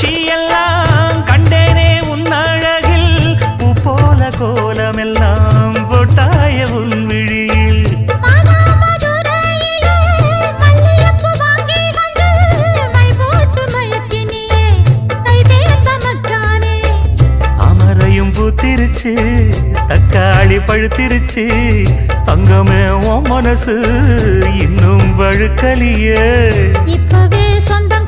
காட்சி எல்லாம் கண்டேனே உன் அழகில் பூ போல கோலமெல்லாம் போட்டாய உன் விழியில் அமரையும் பூத்திருச்சு தக்காளி பழுத்திருச்சு தங்கமே உன் மனசு இன்னும் வழுக்கலியே இப்பவே சொந்தம்